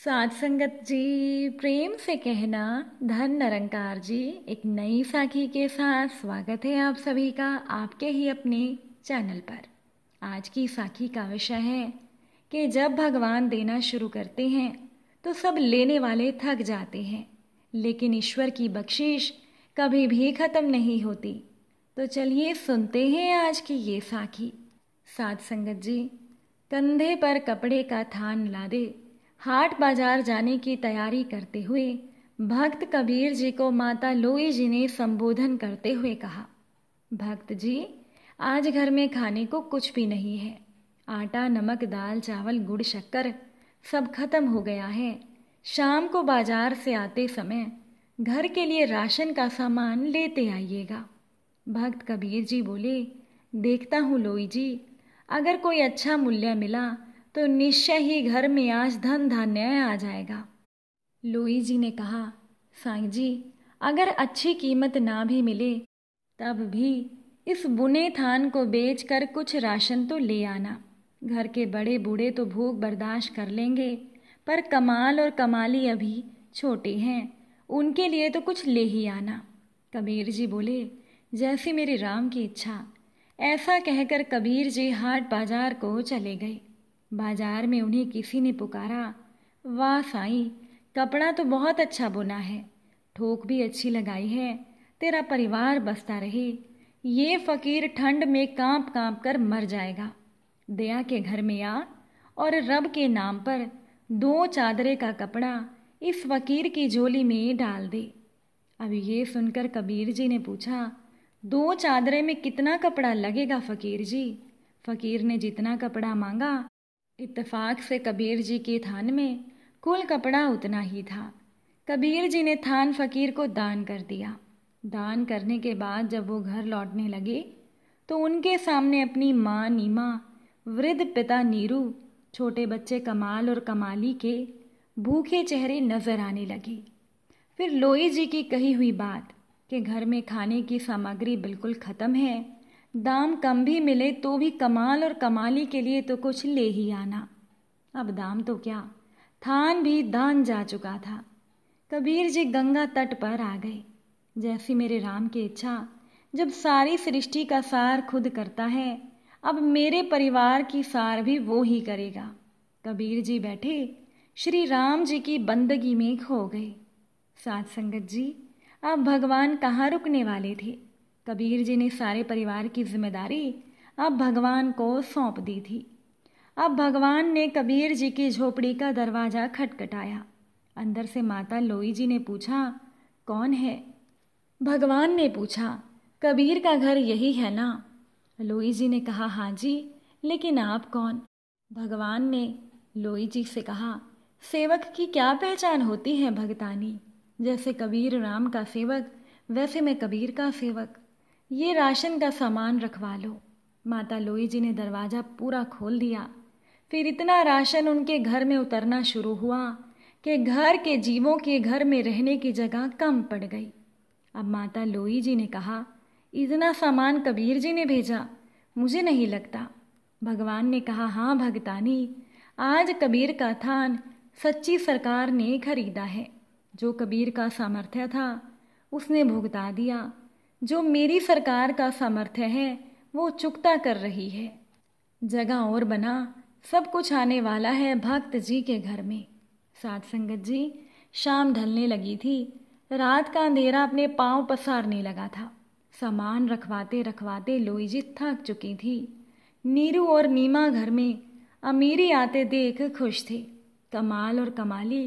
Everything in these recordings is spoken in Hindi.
साध संगत जी, प्रेम से कहना धन निरंकार जी। एक नई साखी के साथ स्वागत है आप सभी का आपके ही अपने चैनल पर। आज की साखी का विषय है कि जब भगवान देना शुरू करते हैं तो सब लेने वाले थक जाते हैं, लेकिन ईश्वर की बख्शिश कभी भी ख़त्म नहीं होती। तो चलिए सुनते हैं आज की ये साखी। साध संगत जी, कंधे पर कपड़े का थान लादे हाट बाजार जाने की तैयारी करते हुए भक्त कबीर जी को माता लोई जी ने संबोधन करते हुए कहा, भक्त जी, आज घर में खाने को कुछ भी नहीं है। आटा, नमक, दाल, चावल, गुड़, शक्कर सब खत्म हो गया है। शाम को बाजार से आते समय घर के लिए राशन का सामान लेते आइएगा। भक्त कबीर जी बोले, देखता हूँ लोई जी, अगर कोई अच्छा मूल्य मिला तो निश्चय ही घर में आज धन धान्य आ जाएगा। लोई जी ने कहा, साईं जी, अगर अच्छी कीमत ना भी मिले तब भी इस बुने थान को बेचकर कुछ राशन तो ले आना। घर के बड़े बूढ़े तो भूख बर्दाश्त कर लेंगे, पर कमाल और कमाली अभी छोटे हैं, उनके लिए तो कुछ ले ही आना। कबीर जी बोले, जैसी मेरी राम की इच्छा। ऐसा कहकर कबीर जी हाट बाजार को चले गए। बाजार में उन्हें किसी ने पुकारा, वाह साईं, कपड़ा तो बहुत अच्छा बुना है, ठोक भी अच्छी लगाई है, तेरा परिवार बसता रहे। ये फकीर ठंड में कांप कांप कर मर जाएगा। दया के घर में आ और रब के नाम पर 2 चादरे का कपड़ा इस फकीर की झोली में डाल दे। अब ये सुनकर कबीर जी ने पूछा, 2 चादरे में कितना कपड़ा लगेगा फकीर जी? फकीर ने जितना कपड़ा मांगा, इत्तेफाक से कबीर जी के थान में कुल कपड़ा उतना ही था। कबीर जी ने थान फकीर को दान कर दिया। दान करने के बाद जब वो घर लौटने लगे तो उनके सामने अपनी माँ नीमा, वृद्ध पिता नीरू, छोटे बच्चे कमाल और कमाली के भूखे चेहरे नजर आने लगे। फिर लोई जी की कही हुई बात कि घर में खाने की सामग्री बिल्कुल ख़त्म है, दाम कम भी मिले तो भी कमाल और कमाली के लिए तो कुछ ले ही आना। अब दाम तो क्या, थान भी दान जा चुका था। कबीर जी गंगा तट पर आ गए। जैसी मेरे राम की इच्छा, जब सारी सृष्टि का सार खुद करता है, अब मेरे परिवार की सार भी वो ही करेगा। कबीर जी बैठे श्री राम जी की बंदगी में खो गए। साध संगत जी, अब भगवान कहाँ रुकने वाले थे। कबीर जी ने सारे परिवार की जिम्मेदारी अब भगवान को सौंप दी थी। अब भगवान ने कबीर जी की झोपड़ी का दरवाज़ा खटखटाया। अंदर से माता लोई जी ने पूछा, कौन है? भगवान ने पूछा, कबीर का घर यही है ना? लोई जी ने कहा, हाँ जी, लेकिन आप कौन? भगवान ने लोई जी से कहा, सेवक की क्या पहचान होती है भगतानी? जैसे कबीर राम का सेवक, वैसे मैं कबीर का सेवक। ये राशन का सामान रखवा लो। माता लोई जी ने दरवाज़ा पूरा खोल दिया। फिर इतना राशन उनके घर में उतरना शुरू हुआ कि घर के जीवों के घर में रहने की जगह कम पड़ गई। अब माता लोई जी ने कहा, इतना सामान कबीर जी ने भेजा? मुझे नहीं लगता। भगवान ने कहा, हाँ भगतानी, आज कबीर का थान सच्ची सरकार ने खरीदा है। जो कबीर का सामर्थ्य था उसने भुगता दिया, जो मेरी सरकार का सामर्थ्य है वो चुकता कर रही है। जगह और बना, सब कुछ आने वाला है भक्त जी के घर में। साध संगत जी, शाम ढलने लगी थी। रात का अंधेरा अपने पांव पसारने लगा था। सामान रखवाते रखवाते लोई जी थक चुकी थी। नीरू और नीमा घर में अमीरी आते देख खुश थे। कमाल और कमाली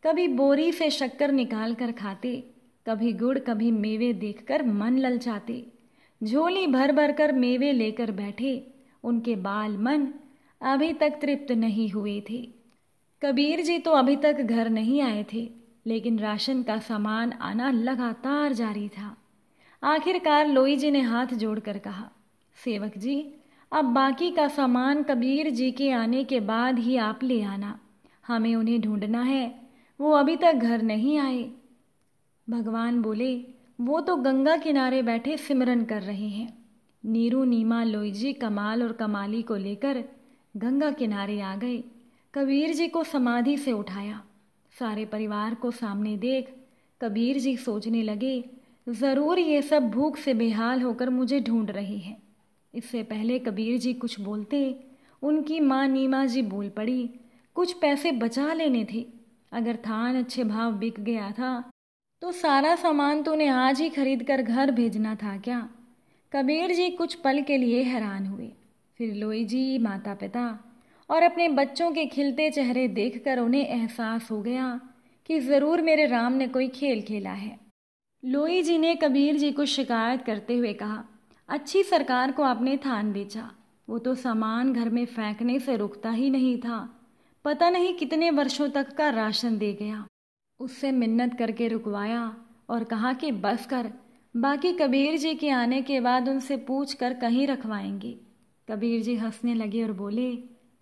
कभी बोरी से शक्कर निकाल कर खाते, कभी गुड़, कभी मेवे देखकर मन ललचाते। झोली भर भर कर मेवे लेकर बैठे। उनके बाल मन अभी तक तृप्त नहीं हुए थे। कबीर जी तो अभी तक घर नहीं आए थे, लेकिन राशन का सामान आना लगातार जारी था। आखिरकार लोई जी ने हाथ जोड़कर कहा, सेवक जी, अब बाकी का सामान कबीर जी के आने के बाद ही आप ले आना। हमें उन्हें ढूंढना है, वो अभी तक घर नहीं आए। भगवान बोले, वो तो गंगा किनारे बैठे सिमरन कर रहे हैं। नीरू, नीमा, लोई जी कमाल और कमाली को लेकर गंगा किनारे आ गए। कबीर जी को समाधि से उठाया। सारे परिवार को सामने देख कबीर जी सोचने लगे, ज़रूर ये सब भूख से बेहाल होकर मुझे ढूंढ रही है। इससे पहले कबीर जी कुछ बोलते, उनकी माँ नीमा जी बोल पड़ी, कुछ पैसे बचा लेने थे। अगर थान अच्छे भाव बिक गया था तो सारा सामान तो उन्हें आज ही खरीद कर घर भेजना था क्या? कबीर जी कुछ पल के लिए हैरान हुए। फिर लोई जी, माता पिता और अपने बच्चों के खिलते चेहरे देखकर उन्हें एहसास हो गया कि ज़रूर मेरे राम ने कोई खेल खेला है। लोई जी ने कबीर जी को शिकायत करते हुए कहा, अच्छी सरकार को आपने थान बेचा, वो तो सामान घर में फेंकने से रुकता ही नहीं था। पता नहीं कितने वर्षों तक का राशन दे गया। उससे मिन्नत करके रुकवाया और कहा कि बस कर, बाकी कबीर जी के आने के बाद उनसे पूछ कर कहीं रखवाएंगे। कबीर जी हंसने लगे और बोले,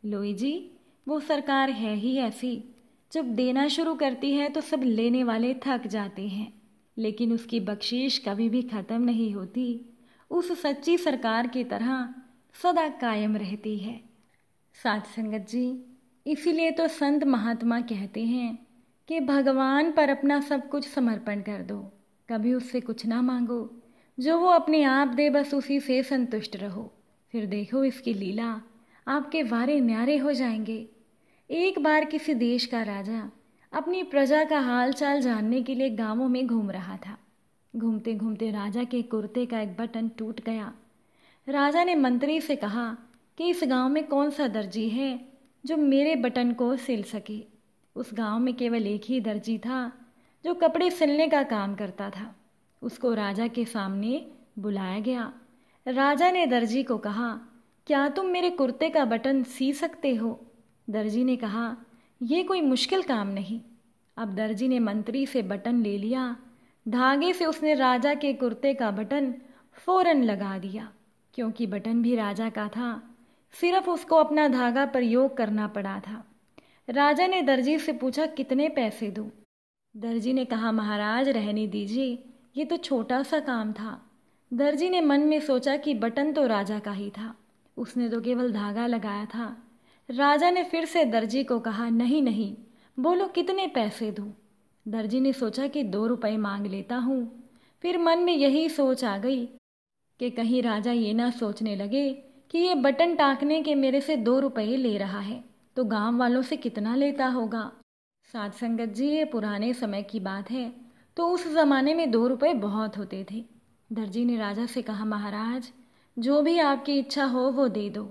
लोई जी, वो सरकार है ही ऐसी, जब देना शुरू करती है तो सब लेने वाले थक जाते हैं, लेकिन उसकी बख्शीश कभी भी ख़त्म नहीं होती। उस सच्ची सरकार की तरह सदा कायम रहती है। साथ संगत जी, इसीलिए तो संत महात्मा कहते हैं कि भगवान पर अपना सब कुछ समर्पण कर दो, कभी उससे कुछ ना मांगो, जो वो अपने आप दे बस उसी से संतुष्ट रहो। फिर देखो इसकी लीला, आपके वारे न्यारे हो जाएंगे। एक बार किसी देश का राजा अपनी प्रजा का हाल चाल जानने के लिए गांवों में घूम रहा था। घूमते घूमते राजा के कुर्ते का एक बटन टूट गया। राजा ने मंत्री से कहा कि इस गांव में कौन सा दर्जी है जो मेरे बटन को सिल सके। उस गांव में केवल एक ही दर्जी था जो कपड़े सिलने का काम करता था। उसको राजा के सामने बुलाया गया। राजा ने दर्जी को कहा, क्या तुम मेरे कुर्ते का बटन सी सकते हो? दर्जी ने कहा, यह कोई मुश्किल काम नहीं। अब दर्जी ने मंत्री से बटन ले लिया। धागे से उसने राजा के कुर्ते का बटन फौरन लगा दिया। क्योंकि बटन भी राजा का था, सिर्फ उसको अपना धागा प्रयोग करना पड़ा था। राजा ने दर्जी से पूछा, कितने पैसे दूं? दर्जी ने कहा, महाराज रहने दीजिए, ये तो छोटा सा काम था। दर्जी ने मन में सोचा कि बटन तो राजा का ही था, उसने तो केवल धागा लगाया था। राजा ने फिर से दर्जी को कहा, नहीं नहीं, बोलो कितने पैसे दूं? दर्जी ने सोचा कि 2 रुपए मांग लेता हूँ। फिर मन में यही सोच आ गई कि कहीं राजा ये ना सोचने लगे कि ये बटन टाँकने के मेरे से 2 रुपए ले रहा है, तो गांव वालों से कितना लेता होगा। साथ संगत जी, ये पुराने समय की बात है, तो उस ज़माने में 2 रुपए बहुत होते थे। दर्जी ने राजा से कहा, महाराज जो भी आपकी इच्छा हो वो दे दो।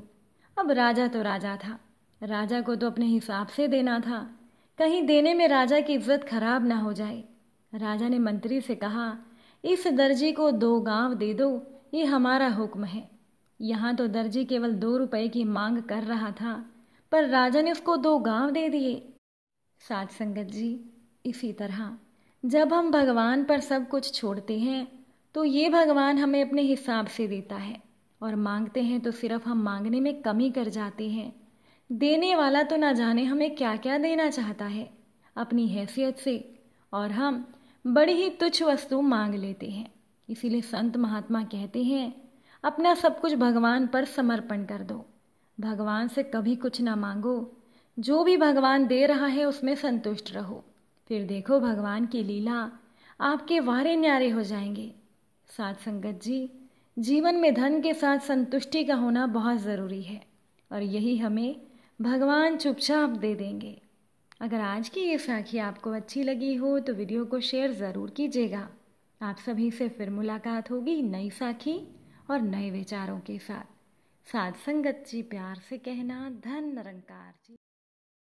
अब राजा तो राजा था, राजा को तो अपने हिसाब से देना था, कहीं देने में राजा की इज्जत खराब ना हो जाए। राजा ने मंत्री से कहा, इस दर्जी को 2 गांव दे दो, ये हमारा हुक्म है। यहाँ तो दर्जी केवल 2 रुपए की मांग कर रहा था, पर राजा ने उसको 2 गांव दे दिए। साथ संगत जी, इसी तरह जब हम भगवान पर सब कुछ छोड़ते हैं तो ये भगवान हमें अपने हिसाब से देता है, और मांगते हैं तो सिर्फ हम मांगने में कमी कर जाते हैं। देने वाला तो ना जाने हमें क्या क्या देना चाहता है अपनी हैसियत से, और हम बड़ी ही तुच्छ वस्तु मांग लेते हैं। इसीलिए संत महात्मा कहते हैं, अपना सब कुछ भगवान पर समर्पण कर दो, भगवान से कभी कुछ ना मांगो, जो भी भगवान दे रहा है उसमें संतुष्ट रहो। फिर देखो भगवान की लीला, आपके वारे न्यारे हो जाएंगे। साथ संगत जी, जीवन में धन के साथ संतुष्टि का होना बहुत ज़रूरी है, और यही हमें भगवान चुपचाप दे देंगे। अगर आज की ये साखी आपको अच्छी लगी हो तो वीडियो को शेयर ज़रूर कीजिएगा। आप सभी से फिर मुलाकात होगी नई साखी और नए विचारों के साथ। साथ संगत जी, प्यार से कहना, धन निरंकार जी।